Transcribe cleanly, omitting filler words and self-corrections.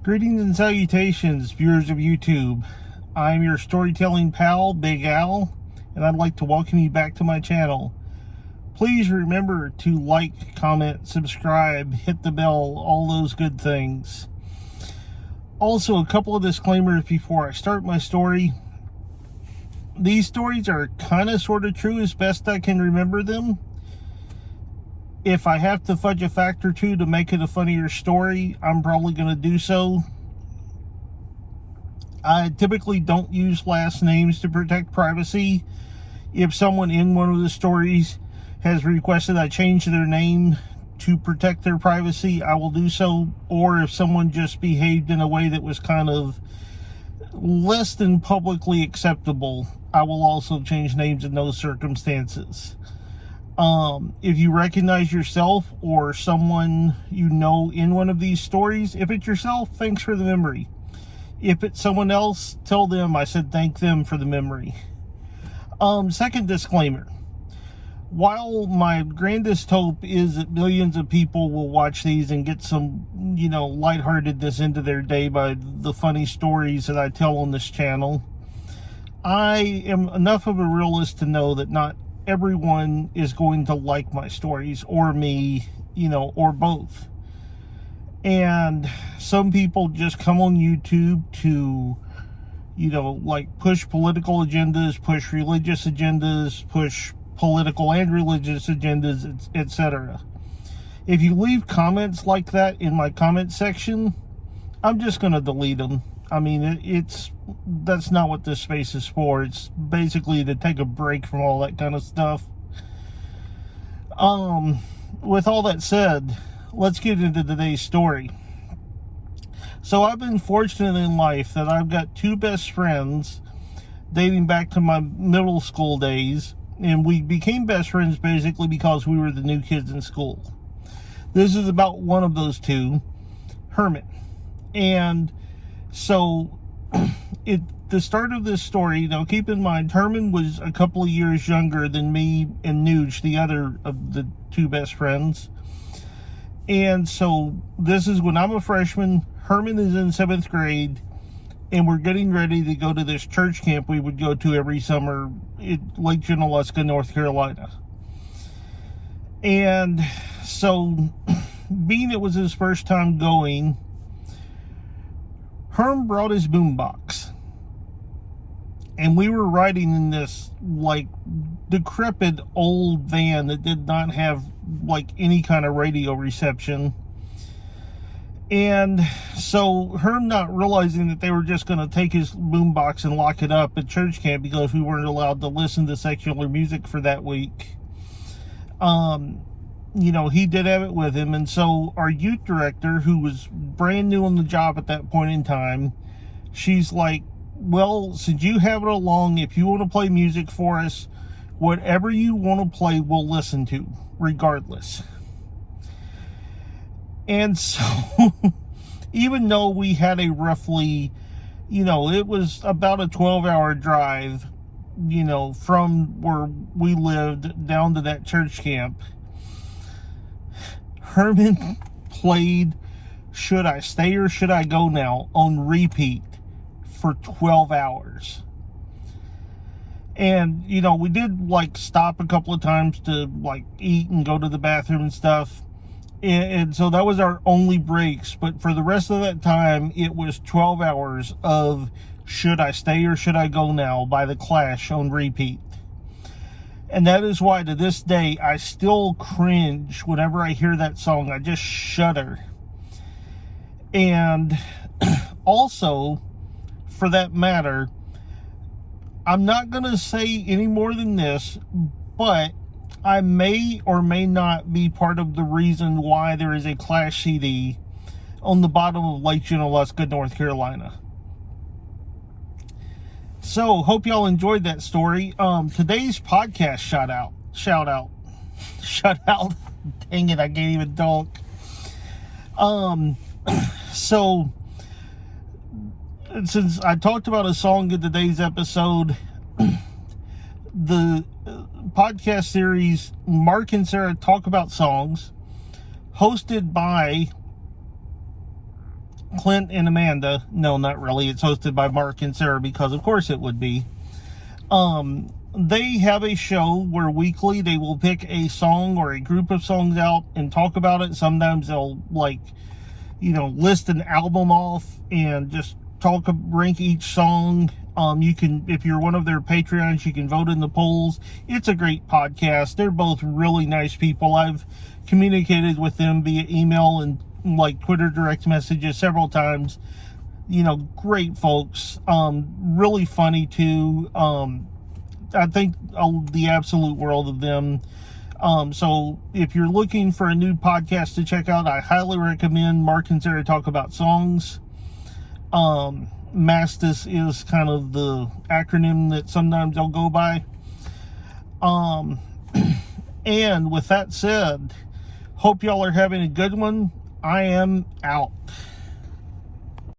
Greetings and salutations, viewers of YouTube. I'm your storytelling pal, Big Al, and I'd like to welcome you back to my channel. Please remember to like, comment, subscribe, hit the bell, all those good things. Also, a couple of disclaimers before I start my story. These stories are kind of sort of true as best I can remember them. If I have to fudge a fact or two to make it a funnier story, I'm probably going to do so. I typically don't use last names to protect privacy. If someone in one of the stories has requested I change their name to protect their privacy, I will do so. Or if someone just behaved in a way that was kind of less than publicly acceptable, I will also change names in those circumstances. If you recognize yourself or someone you know in one of these stories, if it's yourself, thanks for the memory. If it's someone else, tell them I said thank them for the memory. Second disclaimer. While my grandest hope is that millions of people will watch these and get some, lightheartedness into their day by the funny stories that I tell on this channel, I am enough of a realist to know that not everyone is going to like my stories or me, or both. And some people just come on YouTube to, push political agendas, push religious agendas, push political and religious agendas, etc. If you leave comments like that in my comment section, I'm just going to delete them. I mean, that's not what this space is for. It's basically to take a break from all that kind of stuff. With all that said, let's get into today's story. So I've been fortunate in life that I've got two best friends dating back to my middle school days, and we became best friends basically because we were the new kids in school. This is about one of those two, Herman. And so, the start of this story, now keep in mind, Herman was a couple of years younger than me and Nuge, the other of the two best friends. And so, this is when I'm a freshman, Herman is in 7th grade, and we're getting ready to go to this church camp we would go to every summer at Lake Junaluska, North Carolina. And so, being it was his first time going, Herm brought his boombox, and we were riding in this decrepit old van that did not have any kind of radio reception. And so Herm, not realizing that they were just going to take his boombox and lock it up at church camp because we weren't allowed to listen to secular music for that week, he did have it with him. And so our youth director, who was brand new on the job at that point in time, she's like, well, since you have it along, if you want to play music for us, whatever you want to play, we'll listen to, regardless. And so, even though we had a roughly, it was about a 12-hour drive, from where we lived down to that church camp, Herman played Should I Stay or Should I Go Now on repeat for 12 hours. And, we did stop a couple of times to eat and go to the bathroom and stuff. And so that was our only breaks. But for the rest of that time, it was 12 hours of Should I Stay or Should I Go Now by The Clash on repeat. And that is why to this day, I still cringe whenever I hear that song. I just shudder. And also, for that matter, I'm not going to say any more than this, but I may or may not be part of the reason why there is a Clash CD on the bottom of Lake Junaluska, North Carolina. So, hope y'all enjoyed that story. Today's podcast Shoutout. Dang it, I can't even talk. So, since I talked about a song in today's episode, the podcast series Mark and Sarah Talk About Songs, hosted by Clint and Amanda. No, not really. It's hosted by Mark and Sarah, because of course it would be. They have a show where weekly they will pick a song or a group of songs out and talk about it. Sometimes they'll, like, list an album off and just rank each song. You can, if you're one of their Patreons, you can vote in the polls. It's a great podcast. They're both really nice people. I've communicated with them via email and like Twitter direct messages several times. Great folks. Really funny too. I think the absolute world of them. So if you're looking for a new podcast to check out, I highly recommend Mark and Sarah Talk About Songs. MASTAS is kind of the acronym that sometimes I'll go by. And with that said, hope y'all are having a good one. I am out.